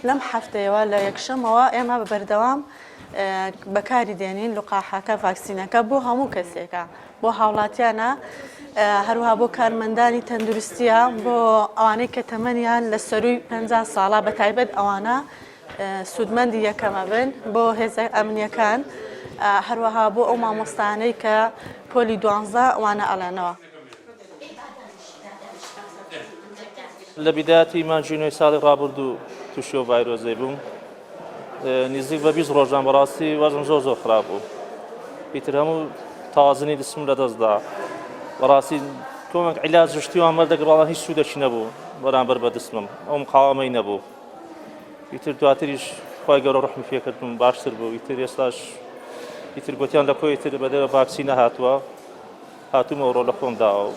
لەم هەفتەیەوە لە یەکشەمەوە ئێمە بە بەردەوام بەکاری دێنین لقاحەکە ڤاکسینەکە بۆ هەموو کەسێکە بۆ هاوڵاتیانە هەروها بۆ کارمەندانی تەندروستیە بۆ ئەوانەی کە تەمەنیان لە سەرووی 50 ساڵە بە تایبەت ئەوانە سوودمەندی یەکەمە بن بۆ هێزە ئەمنیەکان هەروەها بۆ ئەو مامۆستانەی کە پۆلی 12 ئەوانە ئەڵێنەوە. لە بیداتی مانجوونەوەی ساڵی ڕابردوو تووشی ئەو ڤایرۆزەی بووم نزیک بە 20 ڕۆژان بەڕاستی وەزنم زۆر خراپ بوو ئیتر هەموو تەوازنی دسم لە دەستدا بەڕاستی کۆمەک عیلاج شتیوان بەردەگرت بەڵام هیچ سوودێکی نەبوو بەرامبەر بە دسمم ئەو مقاومەی نەبوو ئیتر دواتریش خۆی گەورە ڕحمی پێکردم باشتر بوو ئیتر ئێستاش ئیتر گوتیان لە کۆی ئیتر بەدەوە ڤاکسینە هاتووە هاتوومە ڕۆ لە خۆم داوە.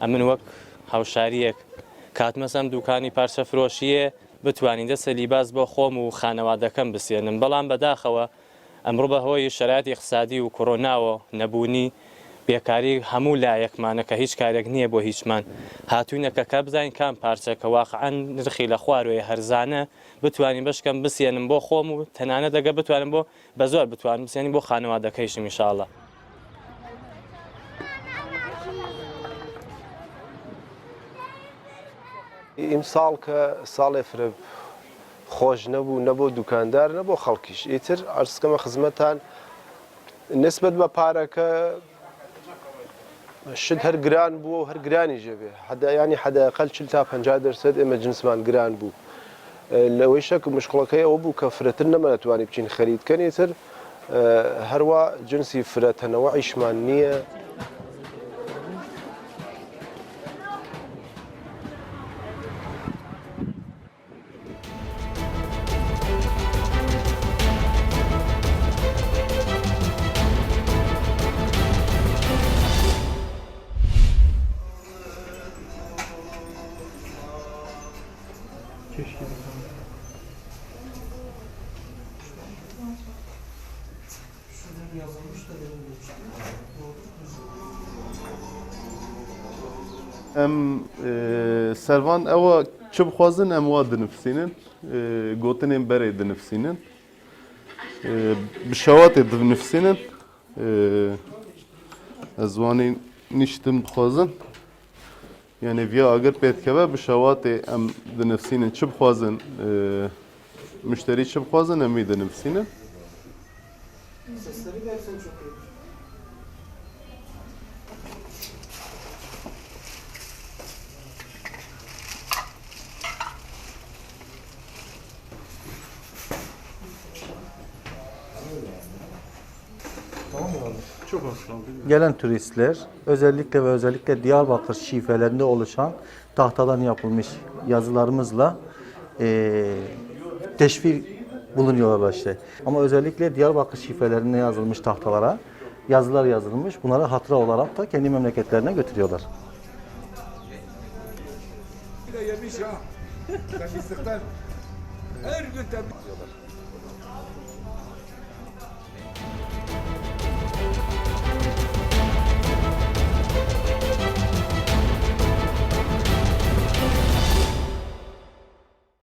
ئەمن وەک هاوشاریەک کاتمەسەم دوکانی پارچە فرۆشیە بتوانین دەستە لیباس بۆ خۆم و خانەوادەکەم بسێنم بەڵام بەداخەوە ئەمڕۆ بەهۆی شەرایەتی اقتصادی و کۆرۆناوە نەبوونی بێکاری هەموو لایەکمانە کە هیچ کارێک نییە بۆ هیچمان هاتووینەکە کە بزانین کام پارچە کە واقعەن نرخی لە خوارەوەی هەرزانە بتوانین بەشکەم بسێنم بۆ خۆم و تەنانەت دەگە بتوانم بۆ بە زۆر بتوانم بسێنین بۆ خانەوادەکەیشم ئینشاءڵڵا. ئیمساڵ کە ساڵێ فرە خۆش نەبوو نەبوو دوکاندار نەبوو خەڵکیش ئیتر ئەرزکەمە خزمەتان نسبەت بە پارەکە شت هەر گران بووە و هەر گرانی ژەبێ ینی حەداقەل 40-50% ئێمە جنسمان گران بوو لەوەی شەک مشکڵەکەی ئەوە بوو کە فرەتر نەمەتوانی بچین خەریدکەن ئیتر هەروە جنسی فرەتەنەوە عیشمان نییە. Em servan ewa çi bixwazin em wa dinivîsînin gotinên berê dinivîsînin bi şewatê dinivîsînin ez wanî nîştin bixwazin yani vîya agir pê dikeve bi şewatê em dinivîsînin çi bixwazin müşterî çi bixwazin em wî dinivîsînin. Gelen turistler özellikle Diyarbakır şifelerinde oluşan tahtadan yapılmış yazılarımızla teşvik bulunuyorlar işte. Ama özellikle Diyarbakır şifelerinde yazılmış tahtalara yazılar yazılmış. Bunları hatıra olarak da kendi memleketlerine götürüyorlar.